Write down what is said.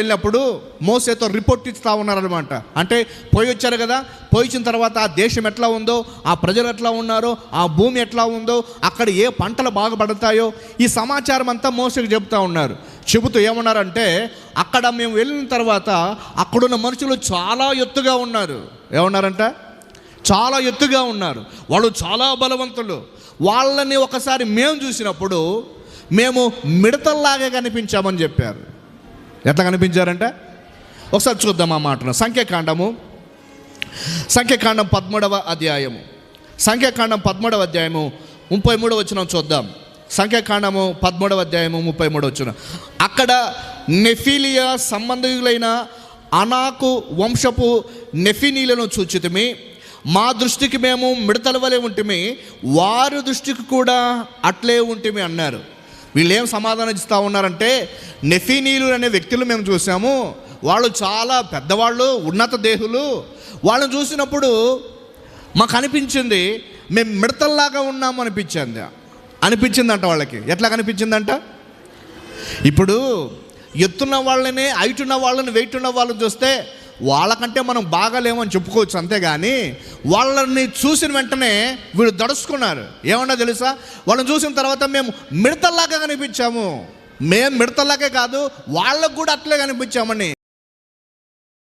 వెళ్ళినప్పుడు మోసేతో రిపోర్ట్ ఇస్తూ ఉన్నారనమాట. అంటే పోయి వచ్చారు కదా, పోయించిన తర్వాత ఆ దేశం ఎట్లా ఉందో, ఆ ప్రజలు ఎట్లా ఉన్నారో, ఆ భూమి ఎట్లా ఉందో, అక్కడ ఏ పంటలు బాగా పడతాయో ఈ సమాచారం అంతా మోసేకి చెబుతూ ఉన్నారు. చెబుతూ ఏమన్నారంటే, అక్కడ మేము వెళ్ళిన తర్వాత అక్కడున్న మనుషులు చాలా ఎత్తుగా ఉన్నారు. ఏమన్నారంట? చాలా ఎత్తుగా ఉన్నారు, వాళ్ళు చాలా బలవంతులు. వాళ్ళని ఒకసారి మేము చూసినప్పుడు మేము మిడతల్లాగే కనిపించామని చెప్పారు. ఎట్లా కనిపించారంటే ఒకసారి చూద్దాం ఆ మాటను. సంఖ్యాకాండం 13వ అధ్యాయము, సంఖ్యాకాండం 13వ అధ్యాయము 33వ వచనం చూద్దాం. సంఖ్యాకాండము 13వ అధ్యాయము 33వ వచనం. అక్కడ నెఫీలియా సంబంధికులైన అనాకు వంశపు నెఫినీలను చూచితిమి. మా దృష్టికి మేము మిడతల వలె ఉంటిమి, వారి దృష్టికి కూడా అట్లే ఉంటిమి అన్నారు. వీళ్ళు ఏం సమాధానం ఇస్తూ ఉన్నారంటే, నెఫీనీలు అనే వ్యక్తులు మేము చూసాము, వాళ్ళు చాలా పెద్దవాళ్ళు, ఉన్నత దేహులు. వాళ్ళని చూసినప్పుడు మాకు అనిపించింది మేము మిడతల్లాగా ఉన్నాము అనిపించిందంట వాళ్ళకి. ఎట్లా కనిపించిందంట? ఇప్పుడు ఎత్తున్న వాళ్ళని, హైట్ ఉన్న వాళ్ళని, వెయిట్ ఉన్న వాళ్ళని చూస్తే వాళ్ళకంటే మనం బాగాలేమని చెప్పుకోవచ్చు, అంతేగాని వాళ్ళని చూసిన వెంటనే వీళ్ళు దడుచుకున్నారు. ఏమన్నా తెలుసా? వాళ్ళని చూసిన తర్వాత మేము మిడతల్లాగా కనిపించాము, మేము మిడతల్లాగే కాదు వాళ్ళకు కూడా అట్లే కనిపించామని